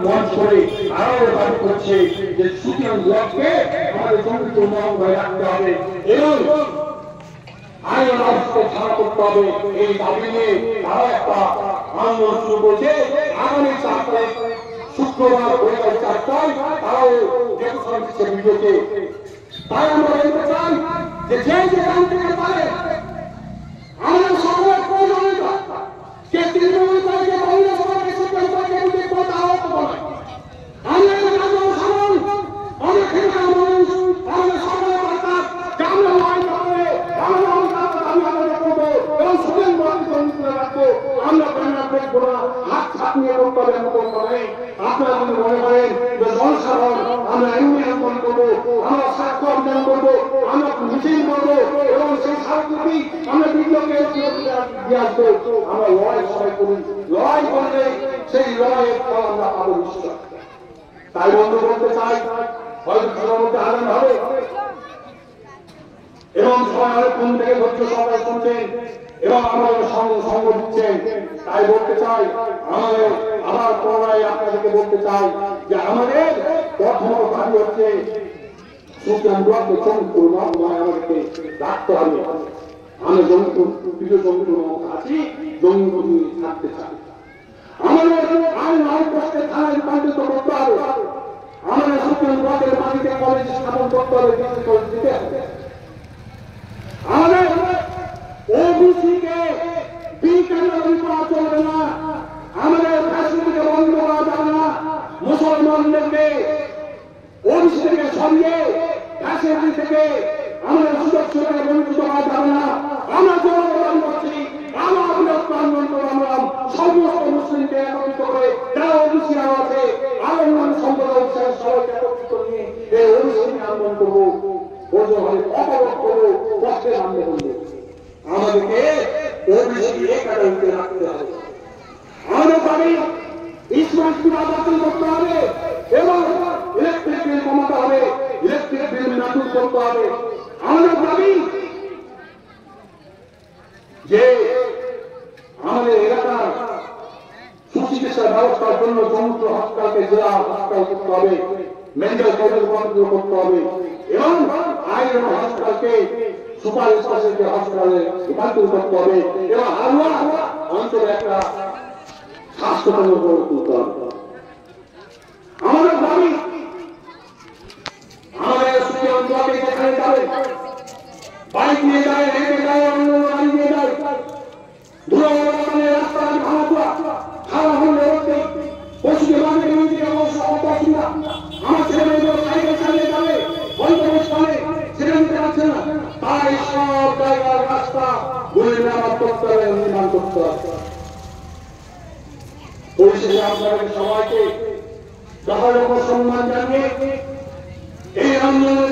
মঞ্চ করে আরো দাবি করছে যে সুতরাং ব্লককে আমাদের জমিতে উন্নয়ন করে রাখতে হবে এবং আইন রাষ্ট্রকে ছাড়া করতে হবে। এই দাবি নিয়ে তারা একটা আন্দোলন শুরু করেছে। আগামী 4 তারিখ শুক্রবার 4টায় তারাও ডেপুটেশন দিচ্ছে ভিডিওতে। তাই আমরা বলতে চাই যে যেখান থেকে পারে আমাদের সবার প্রয়োজনীয়তা কে তৃণমূল করেছে কংগ্রেস করেছে সিপিএম করেছে এদিকে কথা হতে পারে। আমরা সাধারণ অনেক খেলা মানুষ আমাদের সবার বার্তা আমরা লড়াই করবে আমরা এবং সুরেন বাড়িতে রাখবো। আমরা প্রেরণা দেখবো না, হাত ছাপিয়ে করতে হবে এমন করতে নেই। আপনারা যদি মনে করেন যে জনসাধারণ আমরা এমনি আন্দোলন করবো, আমরা স্বাস্থ্য অভিযান করবো, আমরা মিছিল করবো এবং সেই স্বাস্থ্যটি আমরা বিদ্যুৎকে দিয়ে আসবো, আমরা লড়াই সবাই করি। লড়াই করলে সেই লড়াইয়ের ফল আমরা পাবো নিশ্চয়। তাই বন্ধু বলতে চাই হয়তো সবার মধ্যে আনন্দ হবে এবং সবাই অনেকক্ষণ থেকে ধৈর্য সবাই শুনছেন এবং আমাদের সঙ্গ দিচ্ছেন। তাই বলতে চাই আমাদের আবার পুনরায় আপনাদেরকে বলতে চাই যে আমাদের প্রথম দাবি হচ্ছে সুতরাং ব্লককে চমৎকার নয় আমাদেরকে রাখতে হবে। আমরা প্রিয় জঙ্গি আছি, জঙ্গি থাকতে চাই। আমাদের আইন আইনকে থানায় রূপান্তরিত করতে হবে। আমাদের সুতরাং ব্লকের মাটিতে কলেজ স্থাপন করতে হবে, দিতে হবে। আমাদের ওবিসিকে বিকেন্দ্রীকরণ করা চলবে না, আমাদের ফ্যাসিলিটিকে বন্ধ করা যাবে না। মুসলমানদেরকে ওবিসি থেকে সরিয়ে ফ্যাসিলিটি থেকে আমাদের সুযোগ সুবিধা বঞ্চিত করা যাবে না। আমরা জনগণ করছি, আমরা বৃহত্ত আন্দোলন করলাম সমস্ত মুসলিমকে একত্রিত করে যারা ওবিসিরা আছে আরো সম্প্রদায় সবাইকে একত্রিত নিয়ে এই ওবিসি আন্দোলন করবো, অপরাধ করবো, পক্ষের আন্দোলন করবো। আমাদেরকে ওবিসি একাডেমিতে রাখতে হবে। আমাদের দাবি স্মার্ট মিটার বাতিল করতে হবে এবং ইলেকট্রিক বিল কমাতে হবে, ইলেকট্রিক বিল নাটক করতে হবে। আমাদের দাবি যে আমাদের এলাকার সুচিকিৎসা ব্যবস্থার জন্য সমুদ্র হাসপাতালকে জেলা হাসপাতাল করতে হবে, মেডিকেল কলেজ রূপান্তরিত করতে হবে এবং আইন হাসপাতালকে সুপার স্পেশালিটি হাসপাতালে রূপান্তরিত করতে হবে এবং হালুয়া অঞ্চলে একটা স্বাস্থ্যকেন্দ্র গড়ে তুলতে হবে। আমাদের দাবি আমাদের সুপ্রিম ব্লকে যেখানে যাবে বাইক নিয়ে যায়, হেঁটে যায়, অন্য গাড়ি নিয়ে যায়, ধুলাবালি রাস্তাঘাট ভাঙা খাওয়া হলে পশুকে বাঁধে দিকে অসুবিধা। আমার ছেলে মেয়েদের সাইকেল চালিয়ে যাবে অন্তর্স্থানে, সেটা নিতে পারছে না। তাই সব জায়গার রাস্তা গুলি মেরামত করতে হবে, নির্মাণ করতে হবে। পরিশেষে আপনাদের সবাইকে যথাযথ সম্মান জানিয়ে এই আন্দোলনের